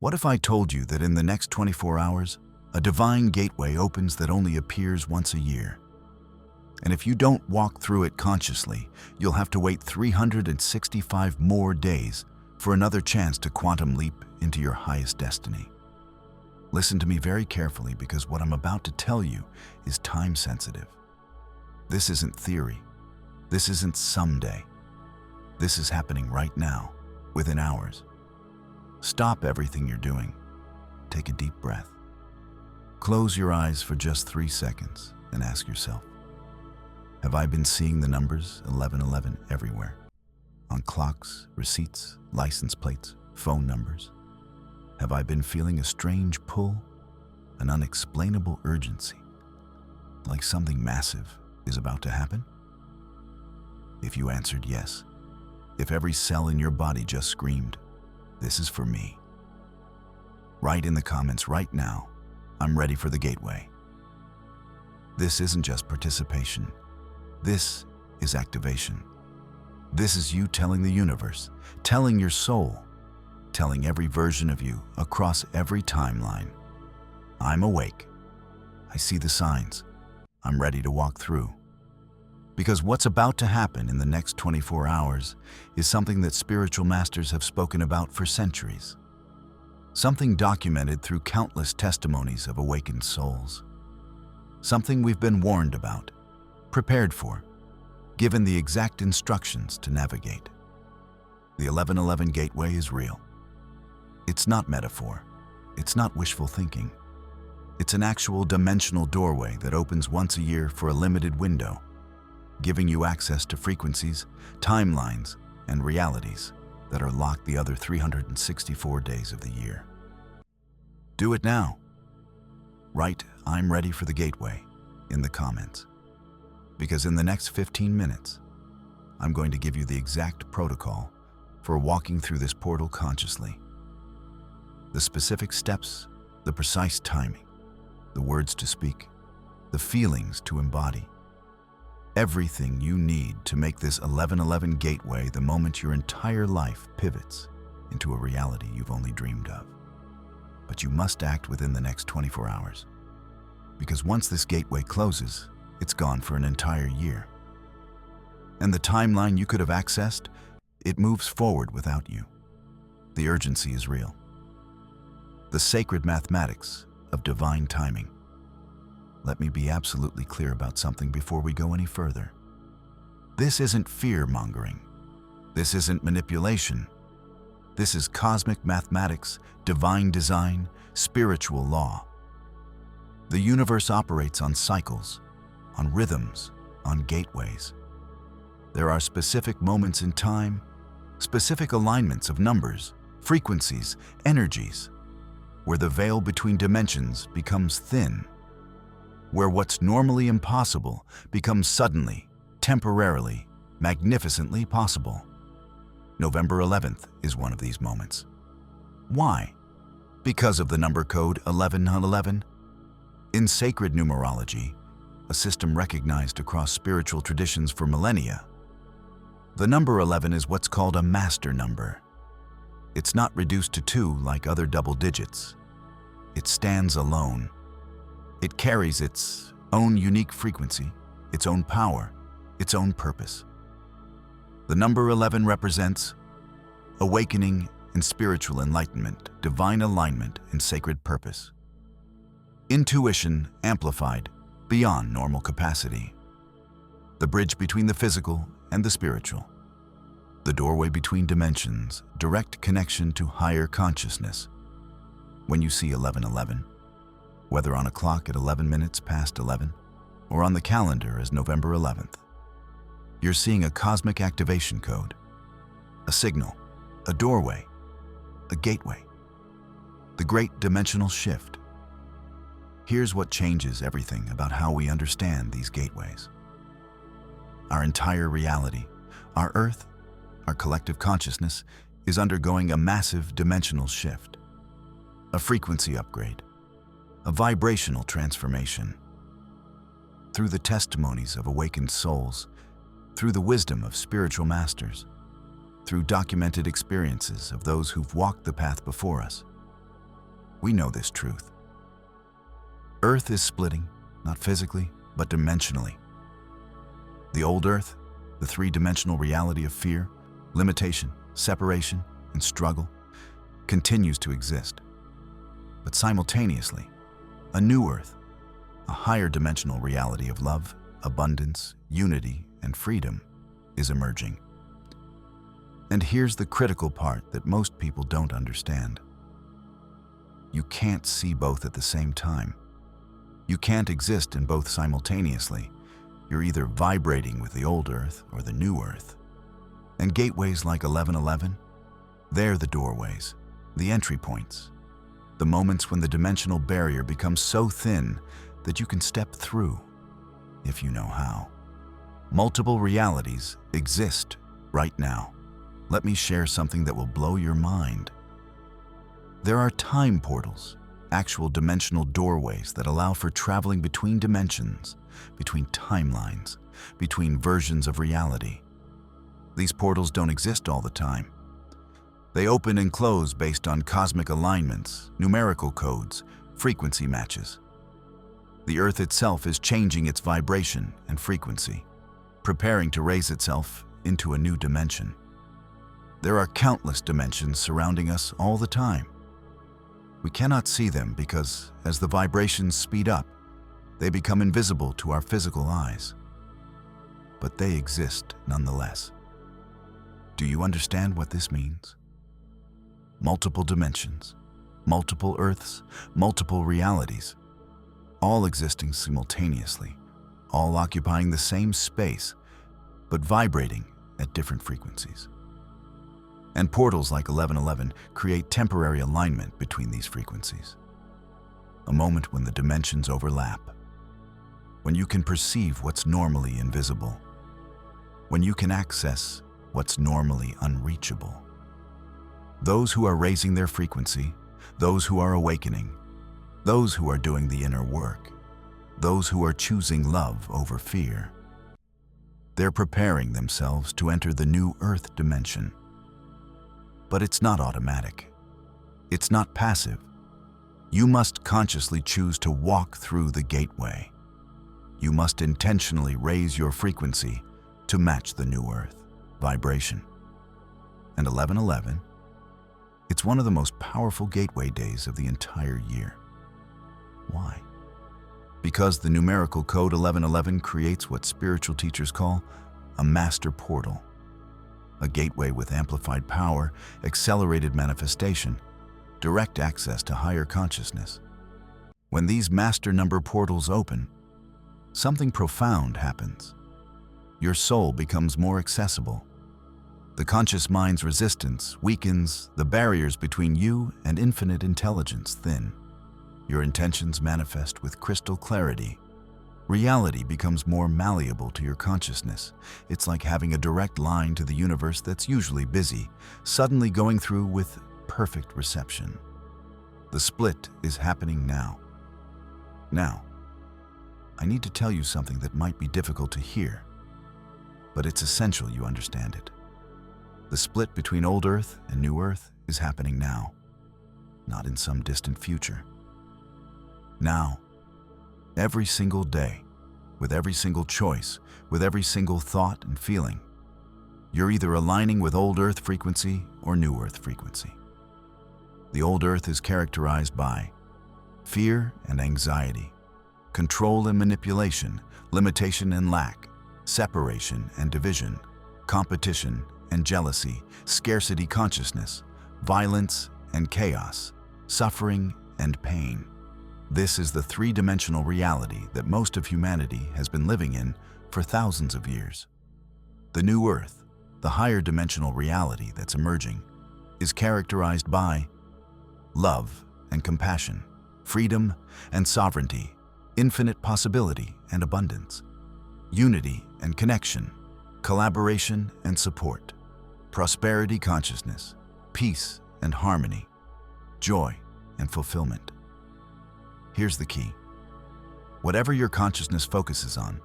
What if I told you that in the next 24 hours, a divine gateway opens that only appears once a year? And if you don't walk through it consciously, you'll have to wait 365 more days for another chance to quantum leap into your highest destiny. Listen to me very carefully, because what I'm about to tell you is time sensitive. This isn't theory. This isn't someday. This is happening right now, within hours. Stop everything you're doing. Take a deep breath. Close your eyes for just 3 seconds and ask yourself, have I been seeing the numbers 1111 everywhere? On clocks, receipts, license plates, phone numbers? Have I been feeling a strange pull, an unexplainable urgency, like something massive is about to happen? If you answered yes, if every cell in your body just screamed, "This is for me," write in the comments right now, "I'm ready for the gateway." This isn't just participation. This is activation. This is you telling the universe, telling your soul, telling every version of you across every timeline, I'm awake. I see the signs. I'm ready to walk through. Because what's about to happen in the next 24 hours is something that spiritual masters have spoken about for centuries. Something documented through countless testimonies of awakened souls. Something we've been warned about, prepared for, given the exact instructions to navigate. The 1111 gateway is real. It's not metaphor. It's not wishful thinking. It's an actual dimensional doorway that opens once a year for a limited window, giving you access to frequencies, timelines, and realities that are locked the other 364 days of the year. Do it now. Write "I'm ready for the gateway" in the comments. Because in the next 15 minutes, I'm going to give you the exact protocol for walking through this portal consciously. The specific steps, the precise timing, the words to speak, the feelings to embody. Everything you need to make this 1111 gateway the moment your entire life pivots into a reality you've only dreamed of. But you must act within the next 24 hours. Because once this gateway closes, it's gone for an entire year. And the timeline you could have accessed, it moves forward without you. The urgency is real. The sacred mathematics of divine timing. Let me be absolutely clear about something before we go any further. This isn't fear-mongering. This isn't manipulation. This is cosmic mathematics, divine design, spiritual law. The universe operates on cycles, on rhythms, on gateways. There are specific moments in time, specific alignments of numbers, frequencies, energies, where the veil between dimensions becomes thin, where what's normally impossible becomes suddenly, temporarily, magnificently possible. November 11th is one of these moments. Why? Because of the number code 1111. In sacred numerology, a system recognized across spiritual traditions for millennia, the number 11 is what's called a master number. It's not reduced to 2 like other double digits. It stands alone. It carries its own unique frequency, its own power, its own purpose. The number 11 represents awakening and spiritual enlightenment, divine alignment and sacred purpose. Intuition amplified beyond normal capacity. The bridge between the physical and the spiritual. The doorway between dimensions, direct connection to higher consciousness. When you see 1111, whether on a clock at 11 minutes past 11 or on the calendar as November 11th, you're seeing a cosmic activation code, a signal, a doorway, a gateway, the great dimensional shift. Here's what changes everything about how we understand these gateways. Our entire reality, our Earth, our collective consciousness, is undergoing a massive dimensional shift, a frequency upgrade, a vibrational transformation. Through the testimonies of awakened souls, through the wisdom of spiritual masters, through documented experiences of those who've walked the path before us, we know this truth. Earth is splitting, not physically, but dimensionally. The old Earth, the three-dimensional reality of fear, limitation, separation, and struggle, continues to exist. But simultaneously, a new Earth, a higher dimensional reality of love, abundance, unity, and freedom, is emerging. And here's the critical part that most people don't understand. You can't see both at the same time. You can't exist in both simultaneously. You're either vibrating with the old Earth or the new Earth. And gateways like 1111, they're the doorways, the entry points, the moments when the dimensional barrier becomes so thin that you can step through, if you know how. Multiple realities exist right now. Let me share something that will blow your mind. There are time portals, actual dimensional doorways that allow for traveling between dimensions, between timelines, between versions of reality. These portals don't exist all the time. They open and close based on cosmic alignments, numerical codes, frequency matches. The Earth itself is changing its vibration and frequency, preparing to raise itself into a new dimension. There are countless dimensions surrounding us all the time. We cannot see them because, as the vibrations speed up, they become invisible to our physical eyes. But they exist nonetheless. Do you understand what this means? Multiple dimensions, multiple Earths, multiple realities, all existing simultaneously, all occupying the same space, but vibrating at different frequencies. And portals like 1111 create temporary alignment between these frequencies. A moment when the dimensions overlap, when you can perceive what's normally invisible, when you can access what's normally unreachable. Those who are raising their frequency, those who are awakening, those who are doing the inner work, those who are choosing love over fear, they're preparing themselves to enter the new Earth dimension. But it's not automatic. It's not passive. You must consciously choose to walk through the gateway. You must intentionally raise your frequency to match the new Earth vibration. And 1111, it's one of the most powerful gateway days of the entire year. Why? Because the numerical code 1111 creates what spiritual teachers call a master portal. A gateway with amplified power, accelerated manifestation, direct access to higher consciousness. When these master number portals open, something profound happens. Your soul becomes more accessible. The conscious mind's resistance weakens, the barriers between you and infinite intelligence thin. Your intentions manifest with crystal clarity. Reality becomes more malleable to your consciousness. It's like having a direct line to the universe that's usually busy, suddenly going through with perfect reception. The split is happening now. Now, I need to tell you something that might be difficult to hear, but it's essential you understand it. The split between old Earth and new Earth is happening now, not in some distant future. Now, every single day, with every single choice, with every single thought and feeling, you're either aligning with old Earth frequency or new Earth frequency. The old Earth is characterized by fear and anxiety, control and manipulation, limitation and lack, separation and division, competition and jealousy, scarcity consciousness, violence and chaos, suffering and pain. This is the three-dimensional reality that most of humanity has been living in for thousands of years. The new Earth, the higher dimensional reality that's emerging, is characterized by love and compassion, freedom and sovereignty, infinite possibility and abundance, unity and connection, collaboration and support, prosperity consciousness, peace and harmony, joy and fulfillment. Here's the key. Whatever your consciousness focuses on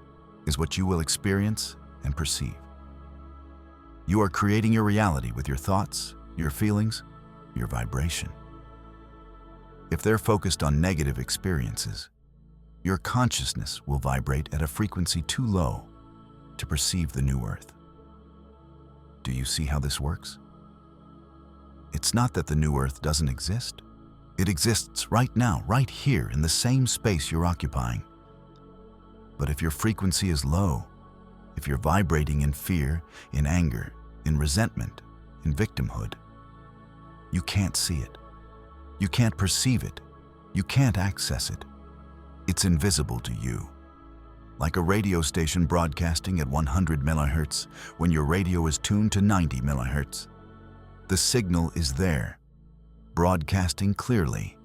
is what you will experience and perceive. You are creating your reality with your thoughts, your feelings, your vibration. If If they're focused on negative experiences, your consciousness will vibrate at a frequency too low to perceive the new earth. Do you see how this works? It's not that the new earth doesn't exist. It exists right now, right here, in the same space you're occupying. But if your frequency is low, if you're vibrating in fear, in anger, in resentment, in victimhood, you can't see it. You can't perceive it. You can't access it. It's invisible to you. Like a radio station broadcasting at 100 megahertz when your radio is tuned to 90 megahertz. The signal is there, broadcasting clearly.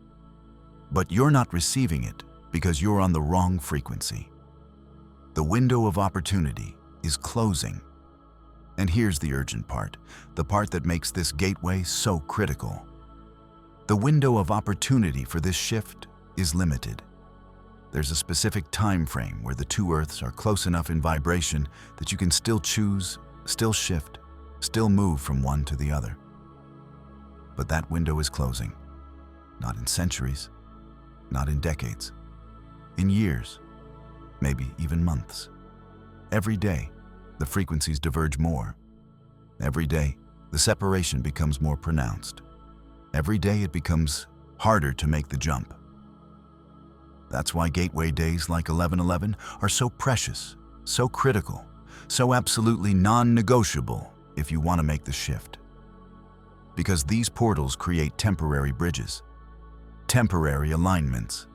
But you're not receiving it because you're on the wrong frequency. The window of opportunity is closing. And here's the urgent part, the part that makes this gateway so critical. The window of opportunity for this shift is limited. There's a specific time frame where the two earths are close enough in vibration that you can still choose, still shift, still move from one to the other. But that window is closing. Not in centuries, not in decades, in years, maybe even months. Every day, the frequencies diverge more. Every day, the separation becomes more pronounced. Every day it becomes harder to make the jump. That's why gateway days like 11/11 are so precious, so critical, so absolutely non-negotiable if you want to make the shift. Because these portals create temporary bridges, temporary alignments,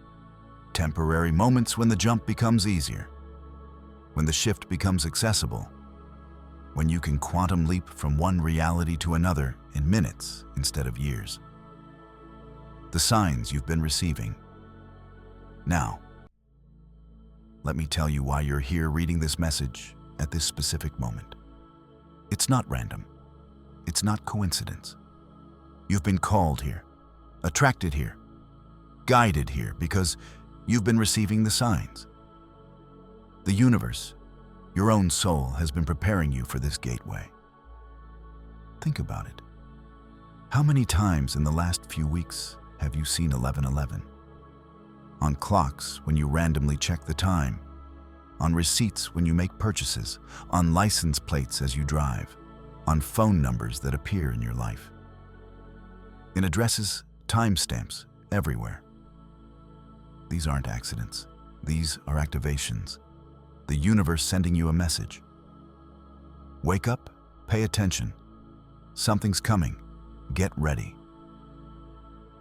temporary moments when the jump becomes easier, when the shift becomes accessible, when you can quantum leap from one reality to another in minutes instead of years. The signs you've been receiving. Now, let me tell you why you're here reading this message at this specific moment. It's not random. It's not coincidence. You've been called here, attracted here, guided here because you've been receiving the signs. The universe, your own soul, has been preparing you for this gateway. Think about it. How many times in the last few weeks have you seen 11/11? On clocks when you randomly check the time, on receipts when you make purchases, on license plates as you drive, on phone numbers that appear in your life, in addresses, timestamps, everywhere. These aren't accidents. These are activations. The universe sending you a message. Wake up, pay attention. Something's coming. Get ready.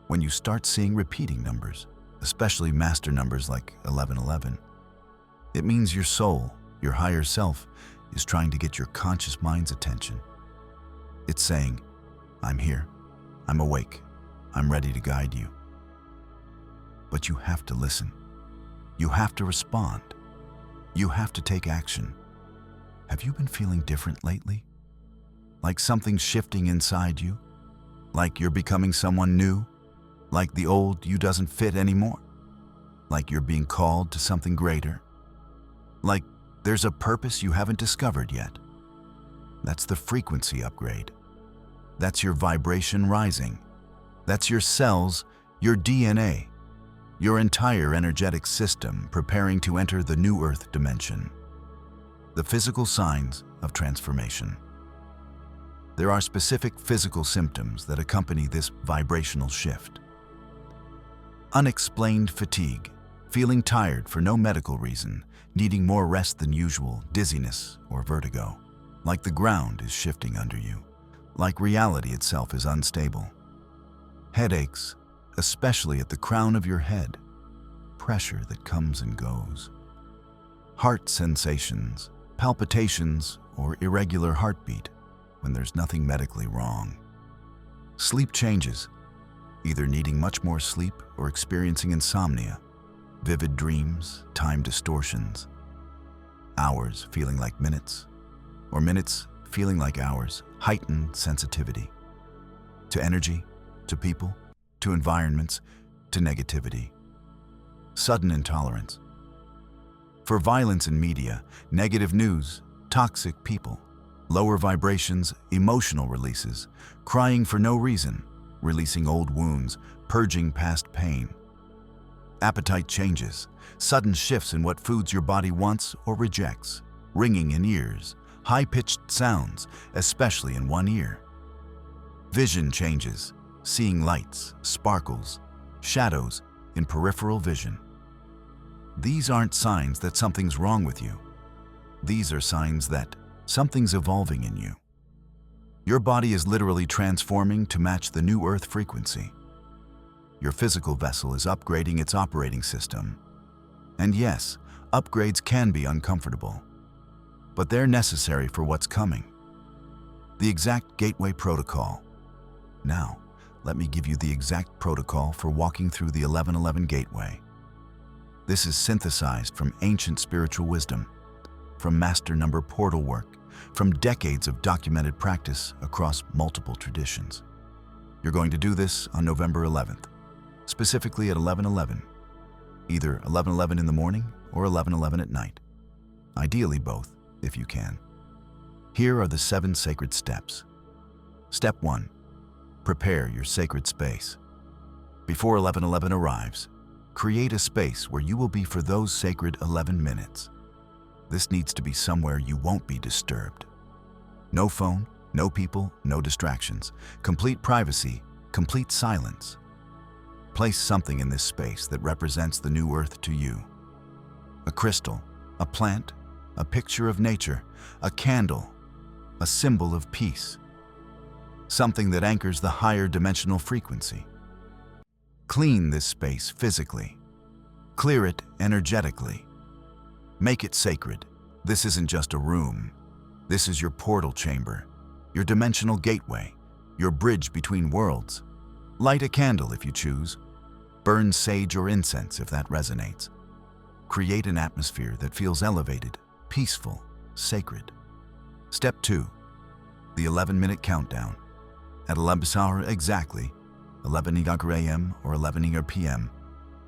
When you start seeing repeating numbers, especially master numbers like 11/11, it means your soul, your higher self, is trying to get your conscious mind's attention. It's saying, I'm here, I'm awake, I'm ready to guide you. But you have to listen. You have to respond. You have to take action. Have you been feeling different lately? Like something's shifting inside you? Like you're becoming someone new? Like the old you doesn't fit anymore? Like you're being called to something greater? Like there's a purpose you haven't discovered yet? That's the frequency upgrade. That's your vibration rising. That's your cells, your DNA, your entire energetic system preparing to enter the new earth dimension. The physical signs of transformation. There are specific physical symptoms that accompany this vibrational shift. Unexplained fatigue, feeling tired for no medical reason, needing more rest than usual, dizziness or vertigo, like the ground is shifting under you, like reality itself is unstable. Headaches, especially at the crown of your head, pressure that comes and goes. Heart sensations, palpitations, or irregular heartbeat when there's nothing medically wrong. Sleep changes, either needing much more sleep or experiencing insomnia, vivid dreams, time distortions, hours feeling like minutes, or minutes feeling like hours, heightened sensitivity to energy, to people, to environments, to negativity. Sudden intolerance. For violence in media, negative news, toxic people, lower vibrations, emotional releases, crying for no reason, releasing old wounds, purging past pain. Appetite changes, sudden shifts in what foods your body wants or rejects, ringing in ears, high-pitched sounds, especially in one ear. Vision changes, seeing lights, sparkles, shadows in peripheral vision. These aren't signs that something's wrong with you. These are signs that something's evolving in you. Your body is literally transforming to match the new Earth frequency. Your physical vessel is upgrading its operating system. And yes, upgrades can be uncomfortable, but they're necessary for what's coming. The exact gateway protocol. Now, let me give you the exact protocol for walking through the 1111 gateway. This is synthesized from ancient spiritual wisdom, from master number portal work, from decades of documented practice across multiple traditions. You're going to do this on November 11th, specifically at 11:11, either 11:11 in the morning or 11:11 at night. Ideally both, if you can. Here are the 7 sacred steps. Step 1. Prepare your sacred space. Before 11:11 arrives, create a space where you will be for those sacred 11 minutes. This needs to be somewhere you won't be disturbed. No phone, no people, no distractions. Complete privacy, complete silence. Place something in this space that represents the new Earth to you. A crystal, a plant, a picture of nature, a candle, a symbol of peace. Something that anchors the higher dimensional frequency. Clean this space physically. Clear it energetically. Make it sacred. This isn't just a room. This is your portal chamber, your dimensional gateway, your bridge between worlds. Light a candle if you choose. Burn sage or incense if that resonates. Create an atmosphere that feels elevated, peaceful, sacred. Step 2. The 11-minute countdown. At 11 hour exactly, 11 a.m. or 11 p.m.,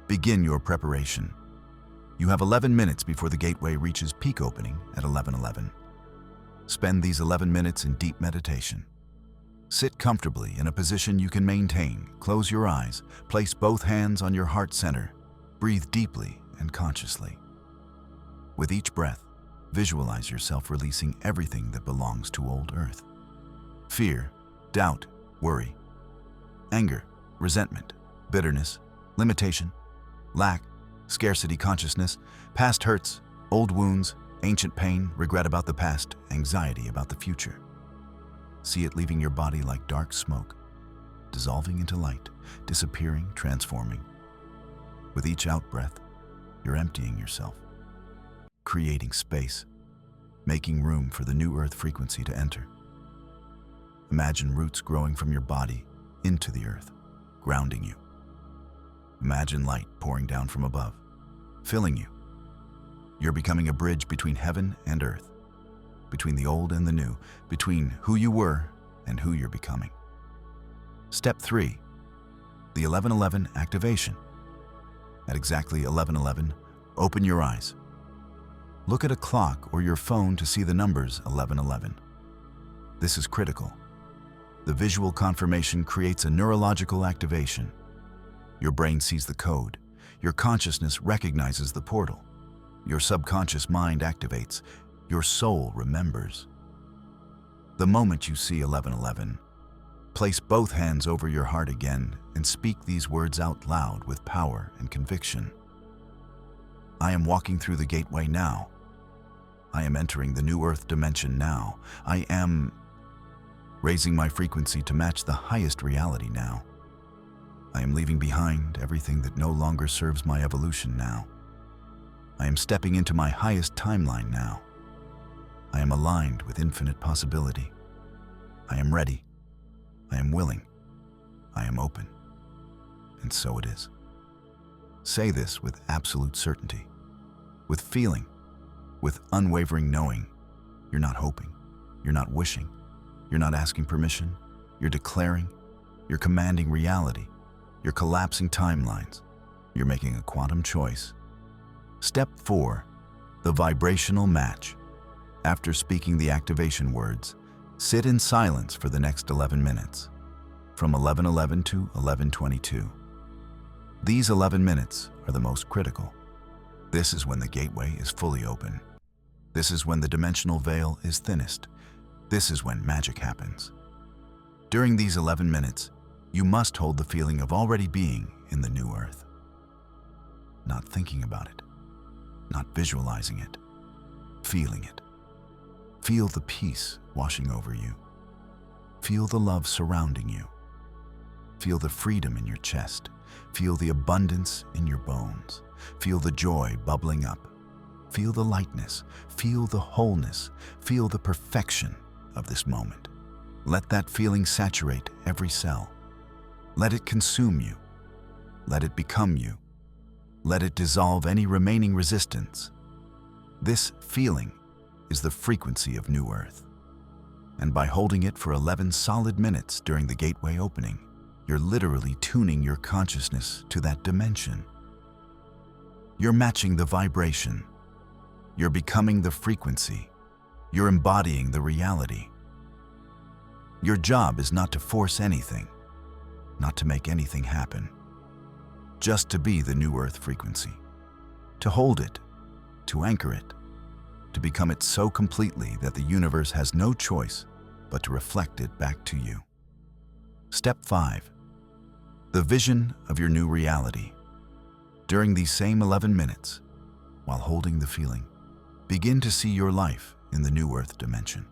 begin your preparation. You have 11 minutes before the gateway reaches peak opening at 11:11. Spend these 11 minutes in deep meditation. Sit comfortably in a position you can maintain. Close your eyes, place both hands on your heart center. Breathe deeply and consciously. With each breath, visualize yourself releasing everything that belongs to old Earth. Fear, doubt, worry, anger, resentment, bitterness, limitation, lack, scarcity consciousness, past hurts, old wounds, ancient pain, regret about the past, anxiety about the future. See it leaving your body like dark smoke, dissolving into light, disappearing, transforming. With each out-breath, you're emptying yourself, creating space, making room for the new Earth frequency to enter. Imagine roots growing from your body into the earth, grounding you. Imagine light pouring down from above, filling you. You're becoming a bridge between heaven and earth, between the old and the new, between who you were and who you're becoming. Step 3. The 11:11 activation. At exactly 11:11, open your eyes. Look at a clock or your phone to see the numbers 11:11. This is critical. The visual confirmation creates a neurological activation. Your brain sees the code. Your consciousness recognizes the portal. Your subconscious mind activates. Your soul remembers. The moment you see 11:11, place both hands over your heart again and speak these words out loud with power and conviction. I am walking through the gateway now. I am entering the new Earth dimension now. I am raising my frequency to match the highest reality now. I am leaving behind everything that no longer serves my evolution now. I am stepping into my highest timeline now. I am aligned with infinite possibility. I am ready. I am willing. I am open. And so it is. Say this with absolute certainty, with feeling, with unwavering knowing. You're not hoping. You're not wishing. You're not asking permission. You're declaring. You're commanding reality. You're collapsing timelines. You're making a quantum choice. Step 4. The vibrational match. After speaking the activation words, sit in silence for the next 11 minutes. from 11:11 to 11:22. These 11 minutes are the most critical. This is when the gateway is fully open. This is when the dimensional veil is thinnest. This is when magic happens. During these 11 minutes, you must hold the feeling of already being in the new earth. Not thinking about it, not visualizing it, feeling it. Feel the peace washing over you. Feel the love surrounding you. Feel the freedom in your chest. Feel the abundance in your bones. Feel the joy bubbling up. Feel the lightness. Feel the wholeness. Feel the perfection of this moment. Let that feeling saturate every cell. Let it consume you. Let it become you. Let it dissolve any remaining resistance. This feeling is the frequency of New Earth. And by holding it for 11 solid minutes during the gateway opening, you're literally tuning your consciousness to that dimension. You're matching the vibration. You're becoming the frequency. You're embodying the reality. Your job is not to force anything, not to make anything happen, just to be the New Earth frequency, to hold it, to anchor it, to become it so completely that the universe has no choice but to reflect it back to you. Step 5. The vision of your new reality. During these same 11 minutes, while holding the feeling, begin to see your life in the New Earth dimension.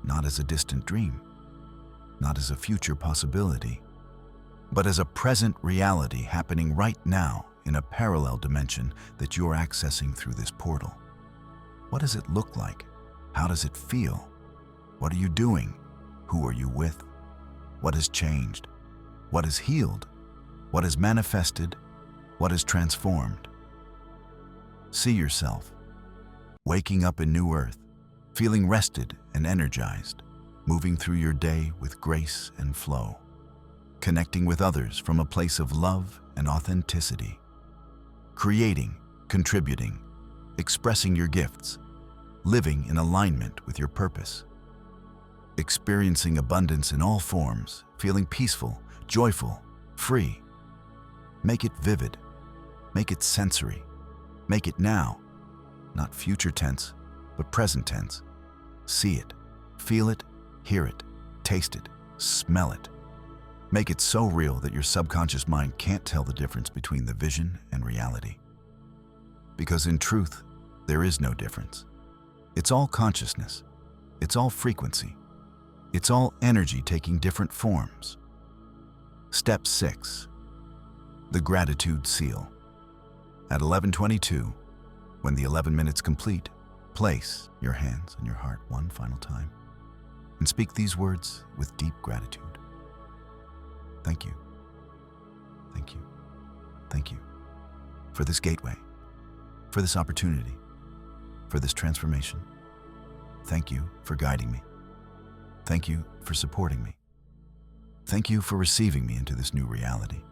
Not as a distant dream, not as a future possibility, but as a present reality happening right now in a parallel dimension that you're accessing through this portal. What does it look like? How does it feel? What are you doing? Who are you with? What has changed? What is healed? What is manifested? What is transformed? See yourself waking up in New Earth, feeling rested and energized, moving through your day with grace and flow, connecting with others from a place of love and authenticity, creating, contributing, expressing your gifts, living in alignment with your purpose, experiencing abundance in all forms, feeling peaceful, joyful, free. Make it vivid, make it sensory, make it now, not future tense, but present tense. See it, feel it, hear it, taste it, smell it. Make it so real that your subconscious mind can't tell the difference between the vision and reality. Because in truth, there is no difference. It's all consciousness. It's all frequency. It's all energy taking different forms. Step 6. The gratitude seal. At 11:22, when the 11 minutes complete, place your hands on your heart one final time and speak these words with deep gratitude. Thank you. Thank you. Thank you for this gateway, for this opportunity, for this transformation. Thank you for guiding me. Thank you for supporting me. Thank you for receiving me into this new reality.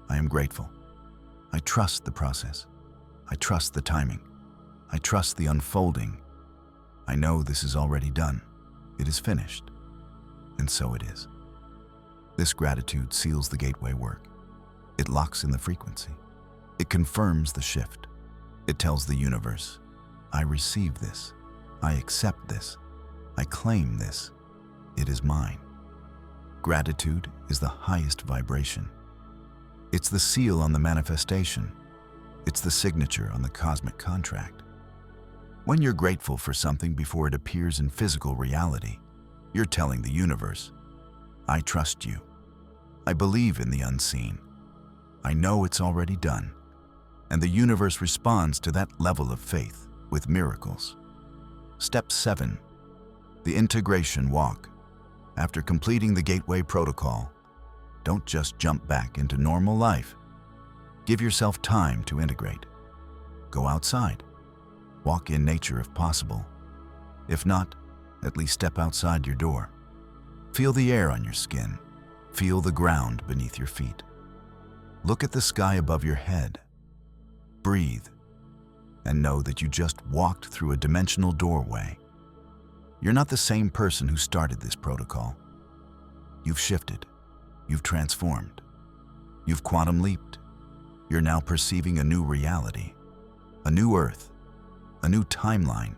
I am grateful. I trust the process. I trust the timing. I trust the unfolding. I know this is already done. It is finished. And so it is. This gratitude seals the gateway work. It locks in the frequency. It confirms the shift. It tells the universe, I receive this. I accept this. I claim this. It is mine. Gratitude is the highest vibration. It's the seal on the manifestation. It's the signature on the cosmic contract. When you're grateful for something before it appears in physical reality, you're telling the universe, I trust you. I believe in the unseen. I know it's already done. And the universe responds to that level of faith with miracles. Step 7. The integration walk. After completing the gateway protocol, don't just jump back into normal life. Give yourself time to integrate. Go outside. Walk in nature if possible. If not, at least step outside your door. Feel the air on your skin. Feel the ground beneath your feet. Look at the sky above your head. Breathe, and know that you just walked through a dimensional doorway. You're not the same person who started this protocol. You've shifted. You've transformed. You've quantum leaped. You're now perceiving a new reality, a new Earth, a new timeline,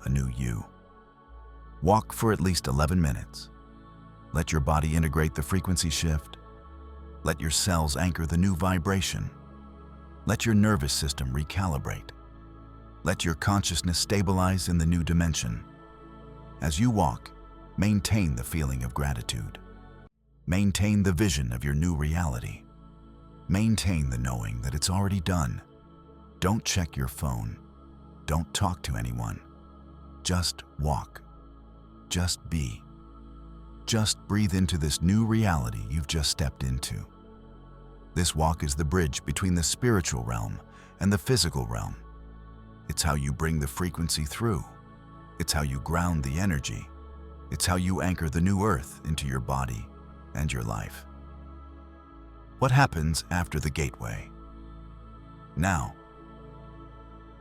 a new you. Walk for at least 11 minutes. Let your body integrate the frequency shift. Let your cells anchor the new vibration. Let your nervous system recalibrate. Let your consciousness stabilize in the new dimension. As you walk, maintain the feeling of gratitude. Maintain the vision of your new reality. Maintain the knowing that it's already done. Don't check your phone. Don't talk to anyone. Just walk. Just be. Just breathe into this new reality you've just stepped into. This walk is the bridge between the spiritual realm and the physical realm. It's how you bring the frequency through. It's how you ground the energy. It's how you anchor the new Earth into your body and your life. What happens after the gateway? Now,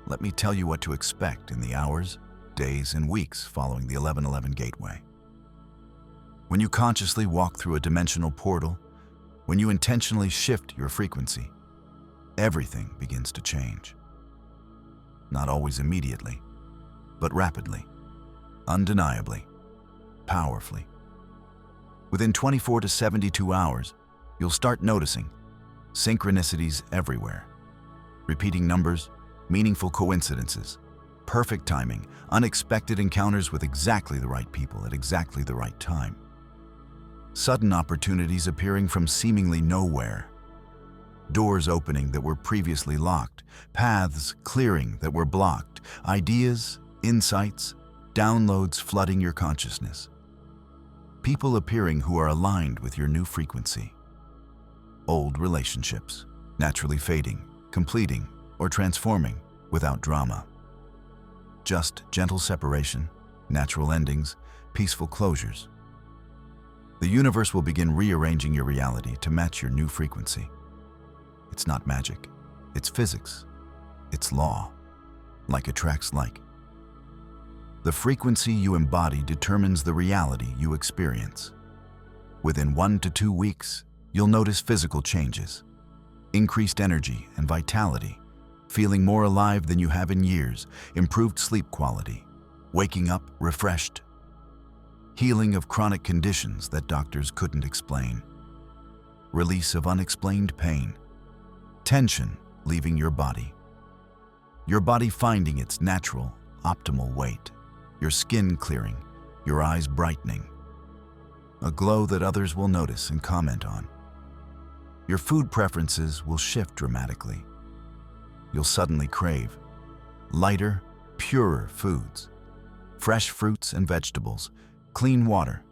let me tell you what to expect in the hours, days, and weeks following the 1111 gateway. When you consciously walk through a dimensional portal, when you intentionally shift your frequency, everything begins to change. Not always immediately, but rapidly, undeniably, powerfully. Within 24 to 72 hours, you'll start noticing synchronicities everywhere. Repeating numbers, meaningful coincidences, perfect timing, unexpected encounters with exactly the right people at exactly the right time. Sudden opportunities appearing from seemingly nowhere. Doors opening that were previously locked, paths clearing that were blocked, ideas, insights, downloads flooding your consciousness. People appearing who are aligned with your new frequency. Old relationships, naturally fading, completing, or transforming without drama. Just gentle separation, natural endings, peaceful closures. The universe will begin rearranging your reality to match your new frequency. It's not magic, it's physics, it's law. Like attracts like. The frequency you embody determines the reality you experience. Within 1 to 2 weeks, you'll notice physical changes, increased energy and vitality, feeling more alive than you have in years, improved sleep quality, waking up refreshed, healing of chronic conditions that doctors couldn't explain, release of unexplained pain, tension leaving your body finding its natural, optimal weight, your skin clearing, your eyes brightening, a glow that others will notice and comment on. Your food preferences will shift dramatically. You'll suddenly crave lighter, purer foods, fresh fruits and vegetables, clean water.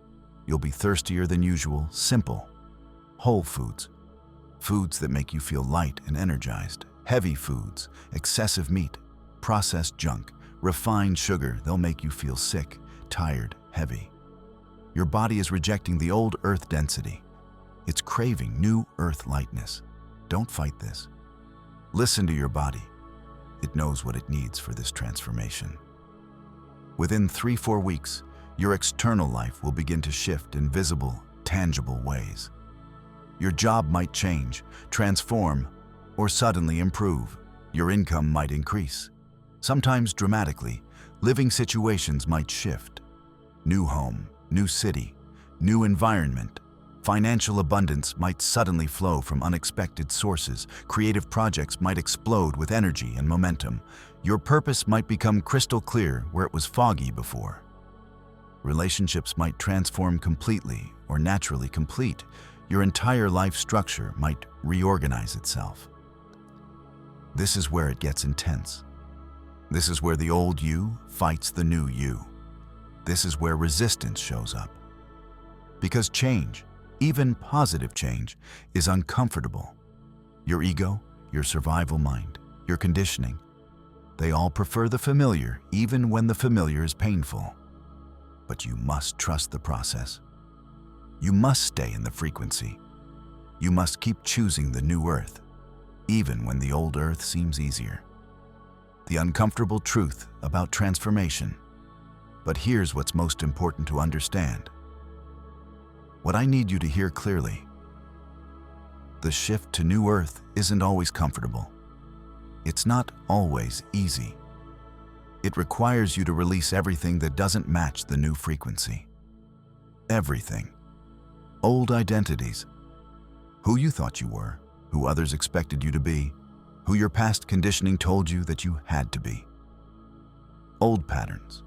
You'll be thirstier than usual, simple, whole foods, foods that make you feel light and energized, heavy foods, excessive meat, processed junk, refined sugar, they'll make you feel sick, tired, heavy. Your body is rejecting the old earth density. It's craving new earth lightness. Don't fight this. Listen to your body. It knows what it needs for this transformation. Within 3-4 weeks, your external life will begin to shift in visible, tangible ways. Your job might change, transform, or suddenly improve. Your income might increase. Sometimes dramatically, living situations might shift. New home, new city, new environment. Financial abundance might suddenly flow from unexpected sources. Creative projects might explode with energy and momentum. Your purpose might become crystal clear where it was foggy before. Relationships might transform completely or naturally complete. Your entire life structure might reorganize itself. This is where it gets intense. This is where the old you fights the new you. This is where resistance shows up. Because change, even positive change, is uncomfortable. Your ego, your survival mind, your conditioning, they all prefer the familiar even when the familiar is painful. But you must trust the process. You must stay in the frequency. You must keep choosing the new earth, even when the old earth seems easier. The uncomfortable truth about transformation. But here's what's most important to understand. what I need you to hear clearly: the shift to New Earth isn't always comfortable. It's not always easy. It requires you to release everything that doesn't match the new frequency. Everything. Old identities. Who you thought you were, who others expected you to be, who your past conditioning told you that you had to be. Old patterns.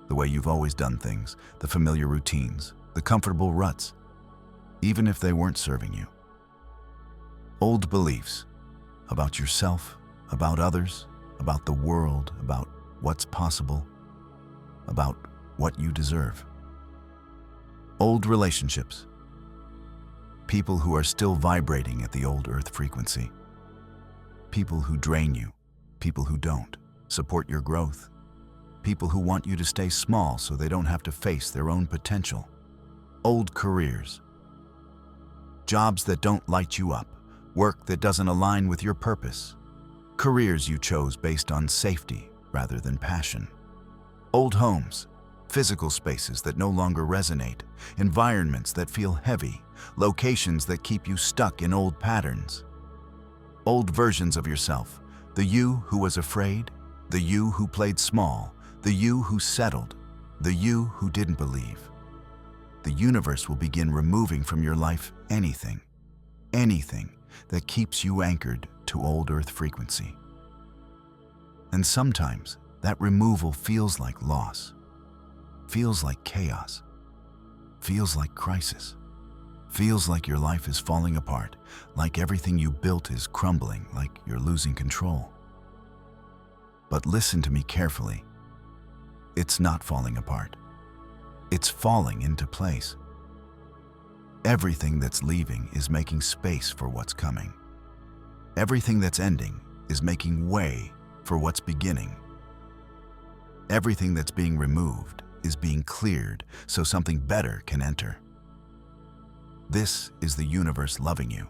The way you've always done things, the familiar routines, the comfortable ruts, even if they weren't serving you. Old beliefs about yourself, about others, about the world, about what's possible, about what you deserve. Old relationships. People who are still vibrating at the old Earth frequency. People who drain you, people who don't support your growth. People who want you to stay small so they don't have to face their own potential. Old careers. Jobs that don't light you up, work that doesn't align with your purpose. Careers you chose based on safety rather than passion. Old homes, physical spaces that no longer resonate, environments that feel heavy, locations that keep you stuck in old patterns. Old versions of yourself, the you who was afraid, the you who played small, the you who settled, the you who didn't believe. The universe will begin removing from your life anything that keeps you anchored to old Earth frequency. And sometimes that removal feels like loss, feels like chaos, feels like crisis, feels like your life is falling apart, like everything you built is crumbling, like you're losing control. But listen to me carefully. It's not falling apart. It's falling into place. Everything that's leaving is making space for what's coming. Everything that's ending is making way for what's beginning. Everything that's being removed is being cleared so something better can enter. This is the universe loving you.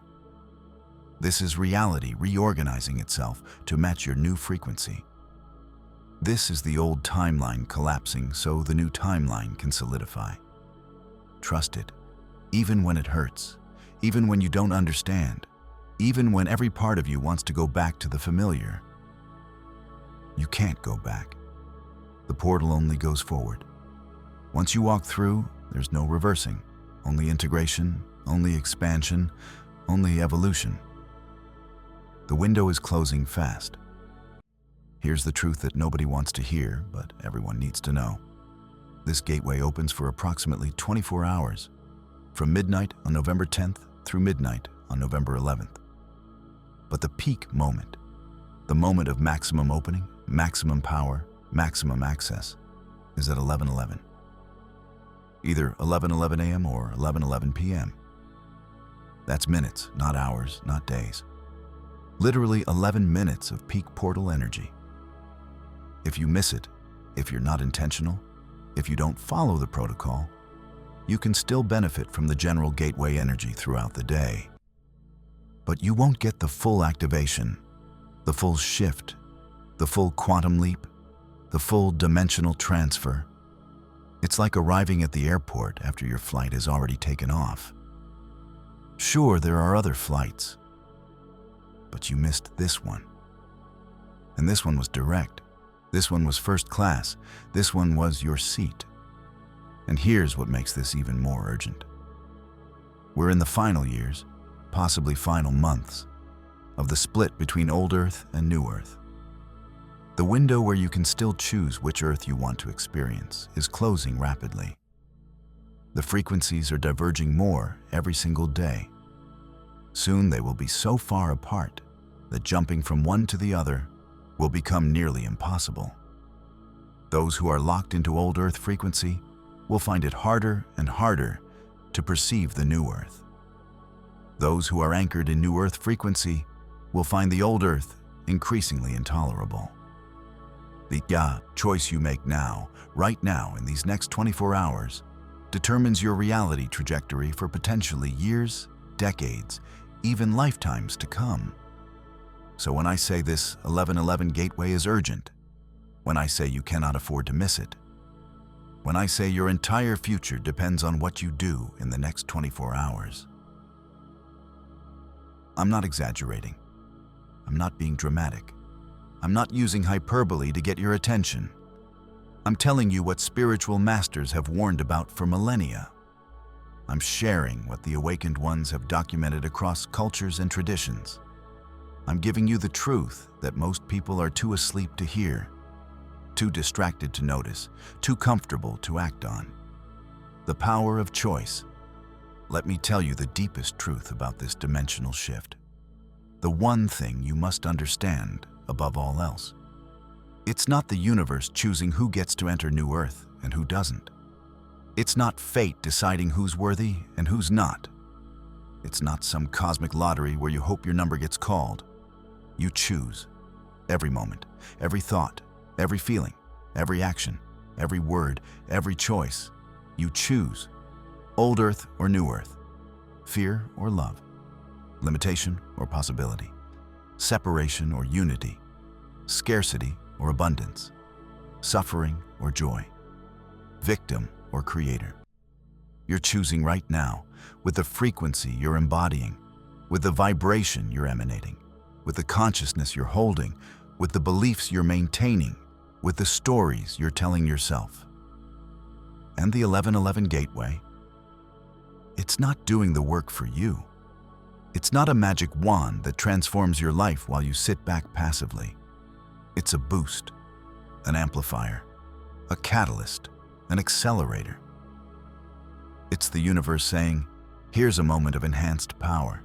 This is reality reorganizing itself to match your new frequency. This is the old timeline collapsing so the new timeline can solidify. Trust it, even when it hurts, even when you don't understand, even when every part of you wants to go back to the familiar. You can't go back. The portal only goes forward. Once you walk through, there's no reversing, only integration, only expansion, only evolution. The window is closing fast. Here's the truth that nobody wants to hear, but everyone needs to know. This gateway opens for approximately 24 hours, from midnight on November 10th through midnight on November 11th. But the peak moment, the moment of maximum opening, maximum power, maximum access, is at 11:11. Either 11:11 a.m. or 11:11 p.m. That's minutes, not hours, not days. Literally 11 minutes of peak portal energy. If you miss it, if you're not intentional, if you don't follow the protocol, you can still benefit from the general gateway energy throughout the day. But you won't get the full activation, the full shift, the full quantum leap, the full dimensional transfer. It's like arriving at the airport after your flight has already taken off. Sure, there are other flights, but you missed this one. And this one was direct. This one was first class. This one was your seat. And here's what makes this even more urgent. We're in the final years, possibly final months, of the split between old Earth and new Earth. The window where you can still choose which Earth you want to experience is closing rapidly. The frequencies are diverging more every single day. Soon they will be so far apart that jumping from one to the other will become nearly impossible. Those who are locked into old Earth frequency will find it harder and harder to perceive the new Earth. Those who are anchored in new Earth frequency will find the old Earth increasingly intolerable. The choice you make now, right now, in these next 24 hours, determines your reality trajectory for potentially years, decades, even lifetimes to come. So when I say this 11:11 gateway is urgent, when I say you cannot afford to miss it, when I say your entire future depends on what you do in the next 24 hours. I'm not exaggerating. I'm not being dramatic. I'm not using hyperbole to get your attention. I'm telling you what spiritual masters have warned about for millennia. I'm sharing what the awakened ones have documented across cultures and traditions. I'm giving you the truth that most people are too asleep to hear, too distracted to notice, too comfortable to act on. The power of choice. Let me tell you the deepest truth about this dimensional shift. The one thing you must understand above all else. It's not the universe choosing who gets to enter New Earth and who doesn't. It's not fate deciding who's worthy and who's not. It's not some cosmic lottery where you hope your number gets called. You choose. Every moment, every thought, every feeling, every action, every word, every choice. You choose. Old Earth or New Earth. Fear or love. Limitation or possibility. Separation or unity. Scarcity or abundance. Suffering or joy. Victim or creator. You're choosing right now with the frequency you're embodying, with the vibration you're emanating, with the consciousness you're holding, with the beliefs you're maintaining, with the stories you're telling yourself. And the 1111 Gateway, it's not doing the work for you. It's not a magic wand that transforms your life while you sit back passively. It's a boost, an amplifier, a catalyst, an accelerator. It's the universe saying, here's a moment of enhanced power.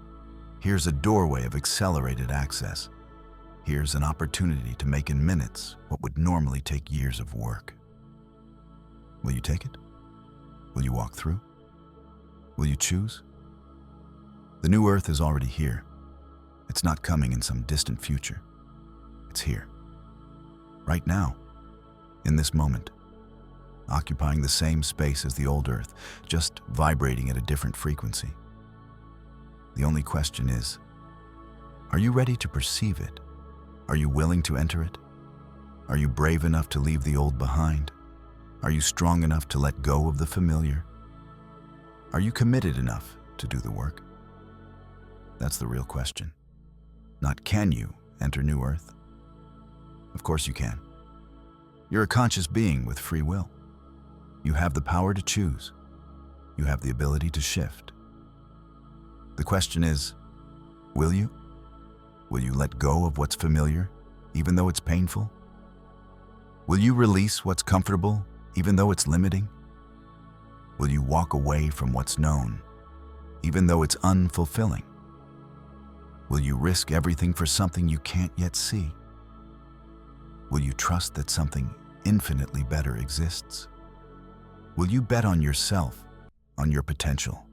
Here's a doorway of accelerated access. Here's an opportunity to make in minutes what would normally take years of work. Will you take it? Will you walk through? Will you choose? The new Earth is already here. It's not coming in some distant future. It's here. Right now, in this moment, occupying the same space as the old Earth, just vibrating at a different frequency. The only question is, are you ready to perceive it? Are you willing to enter it? Are you brave enough to leave the old behind? Are you strong enough to let go of the familiar? Are you committed enough to do the work? That's the real question. Not can you enter New Earth? Of course you can. You're a conscious being with free will. You have the power to choose. You have the ability to shift. The question is, will you? Will you let go of what's familiar, even though it's painful? Will you release what's comfortable, even though it's limiting? Will you walk away from what's known, even though it's unfulfilling? Will you risk everything for something you can't yet see? Will you trust that something infinitely better exists? Will you bet on yourself, on your potential,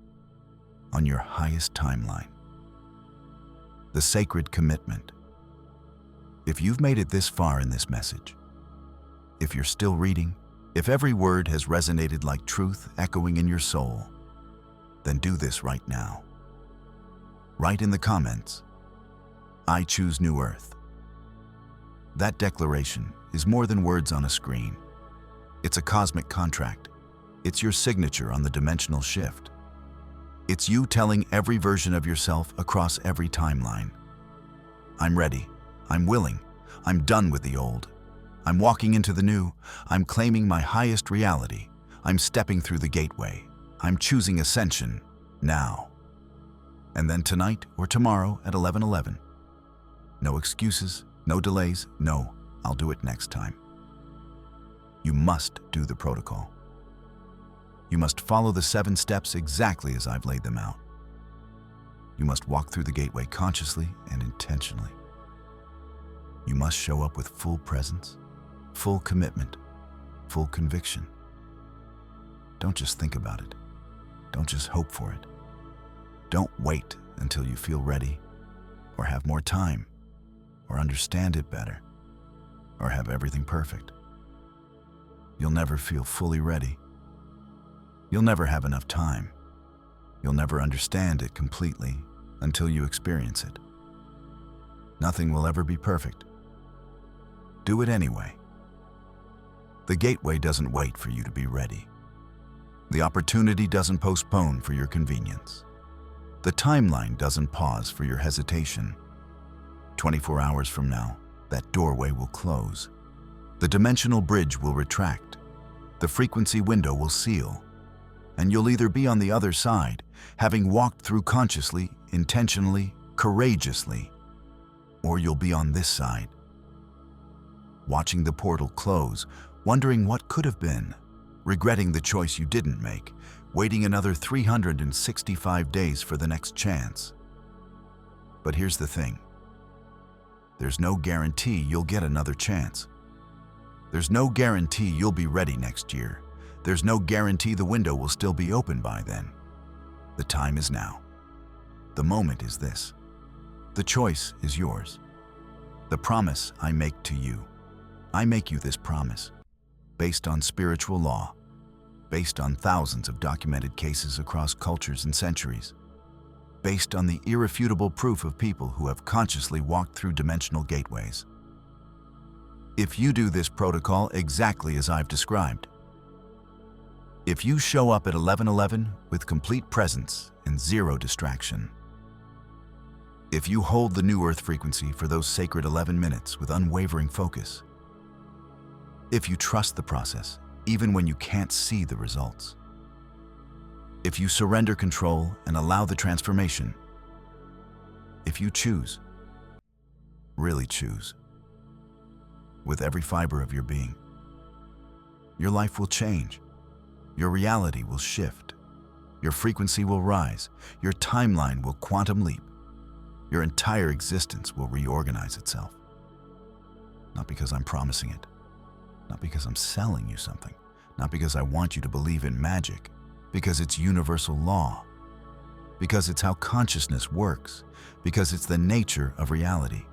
on your highest timeline? The sacred commitment. If you've made it this far in this message, if you're still reading, if every word has resonated like truth echoing in your soul, then do this right now. Write in the comments, I choose New Earth. That declaration is more than words on a screen. It's a cosmic contract. It's your signature on the dimensional shift. It's you telling every version of yourself across every timeline. I'm ready. I'm willing. I'm done with the old. I'm walking into the new. I'm claiming my highest reality. I'm stepping through the gateway. I'm choosing Ascension now. And then tonight or tomorrow at 11:11. No excuses, no delays, no, I'll do it next time. You must do the protocol. You must follow the 7 steps exactly as I've laid them out. You must walk through the gateway consciously and intentionally. You must show up with full presence, full commitment, full conviction. Don't just think about it. Don't just hope for it. Don't wait until you feel ready, or have more time, or understand it better, or have everything perfect. You'll never feel fully ready. You'll never have enough time. You'll never understand it completely until you experience it. Nothing will ever be perfect. Do it anyway. The gateway doesn't wait for you to be ready. The opportunity doesn't postpone for your convenience. The timeline doesn't pause for your hesitation. 24 hours from now, that doorway will close. The dimensional bridge will retract. The frequency window will seal. And you'll either be on the other side, having walked through consciously, intentionally, courageously, or you'll be on this side, watching the portal close, wondering what could have been, regretting the choice you didn't make, waiting another 365 days for the next chance. But here's the thing. There's no guarantee you'll get another chance. There's no guarantee you'll be ready next year. There's no guarantee the window will still be open by then. The time is now. The moment is this. The choice is yours. The promise I make to you. I make you this promise, based on spiritual law, based on thousands of documented cases across cultures and centuries, based on the irrefutable proof of people who have consciously walked through dimensional gateways. If you do this protocol exactly as I've described, if you show up at 11:11 with complete presence and zero distraction, if you hold the new earth frequency for those sacred 11 minutes with unwavering focus, if you trust the process even when you can't see the results, if you surrender control and allow the transformation, if you choose, really choose, with every fiber of your being, your life will change. Your reality will shift. Your frequency will rise. Your timeline will quantum leap. Your entire existence will reorganize itself. Not because I'm promising it. Not because I'm selling you something. Not because I want you to believe in magic. Because it's universal law. Because it's how consciousness works. Because it's the nature of reality.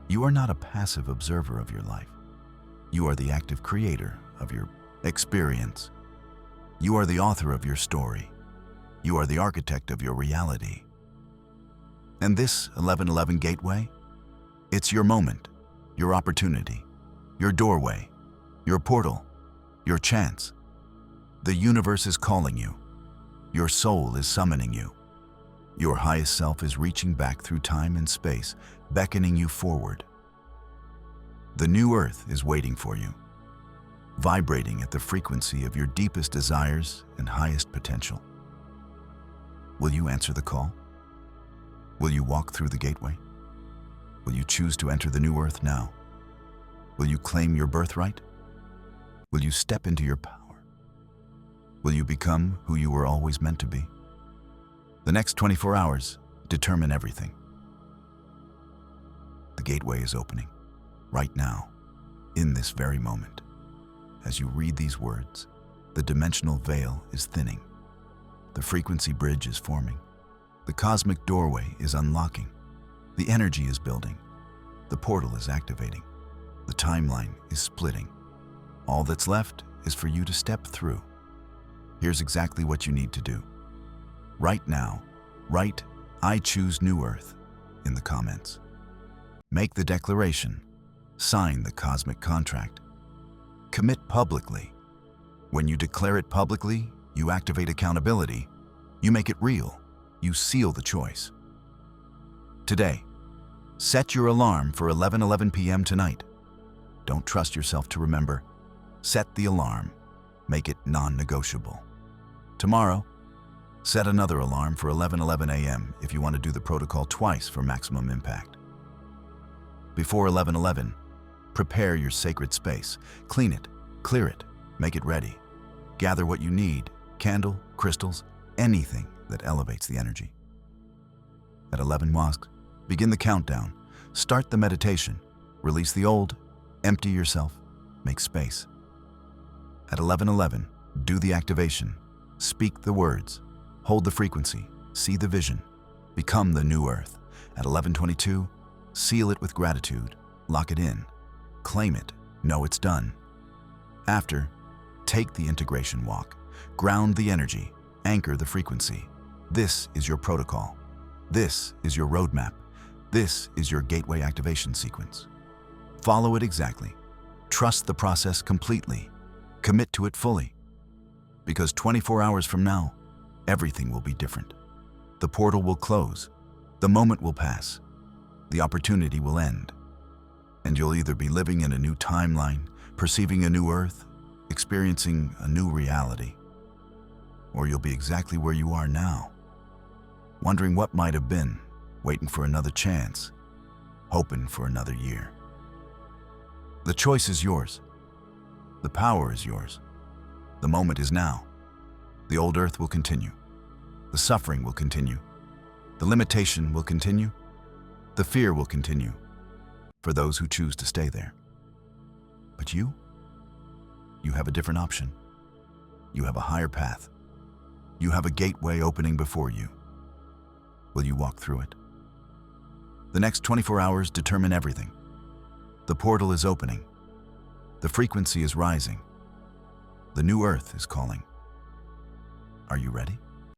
You are not a passive observer of your life. You are the active creator of your experience. You are the author of your story. You are the architect of your reality. And this 11:11 gateway, it's your moment, your opportunity, your doorway, your portal, your chance. The universe is calling you. Your soul is summoning you. Your highest self is reaching back through time and space, beckoning you forward. The new earth is waiting for you, vibrating at the frequency of your deepest desires and highest potential. Will you answer the call? Will you walk through the gateway? Will you choose to enter the new earth now? Will you claim your birthright? Will you step into your power? Will you become who you were always meant to be? The next 24 hours determine everything. The gateway is opening, right now, in this very moment. As you read these words, the dimensional veil is thinning. The frequency bridge is forming. The cosmic doorway is unlocking. The energy is building. The portal is activating. The timeline is splitting. All that's left is for you to step through. Here's exactly what you need to do. Right now, write "I choose New Earth" in the comments. Make the declaration. Sign the cosmic contract. Commit publicly. When you declare it publicly, you activate accountability. You make it real. You seal the choice. Today, set your alarm for 11:11 p.m. tonight. Don't trust yourself to remember. Set the alarm. Make it non-negotiable. Tomorrow, set another alarm for 11:11 a.m. if you want to do the protocol twice for maximum impact. Before 11:11, prepare your sacred space. Clean it, clear it, make it ready. Gather what you need, candle, crystals, anything that elevates the energy. At 11 mosques, begin the countdown. Start the meditation. Release the old, empty yourself, make space. At 11:11, do the activation. Speak the words. Hold the frequency. See the vision. Become the new earth. At 11:22, seal it with gratitude. Lock it in. Claim it. Know it's done. After, take the integration walk. Ground the energy. Anchor the frequency. This is your protocol. This is your roadmap. This is your gateway activation sequence. Follow it exactly. Trust the process completely. Commit to it fully. Because 24 hours from now, everything will be different. The portal will close. The moment will pass. The opportunity will end. And you'll either be living in a new timeline, perceiving a new earth, experiencing a new reality, or you'll be exactly where you are now, wondering what might have been, waiting for another chance, hoping for another year. The choice is yours. The power is yours. The moment is now. The old earth will continue. The suffering will continue. The limitation will continue. The fear will continue for those who choose to stay there. But you have a different option. You have a higher path. You have a gateway opening before you. Will you walk through it? The next 24 hours determine everything. The portal is opening. The frequency is rising. The new earth is calling. Are you ready?